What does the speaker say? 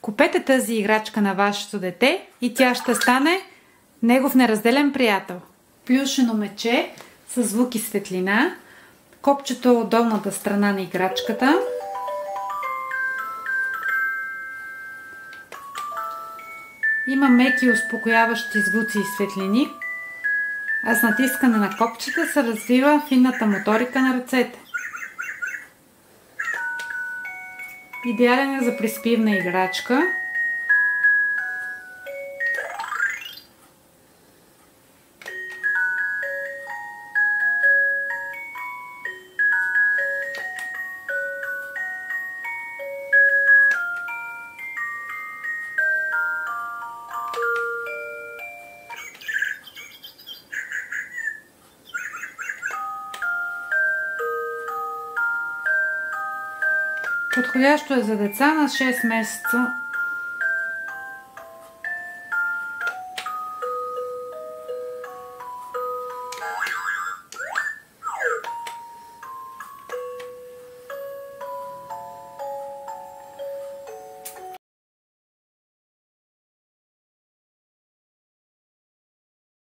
Купете тази играчка на вашето дете и тя ще стане негов неразделен приятел. Плюшено мече с звук и светлина, копчето от долната страна на играчката, има меки успокояващи звуци и светлини, а с натискане на копчета се развива финната моторика на ръцете. Идеален е за приспивна играчка. Подходящо е за деца на 6 месеца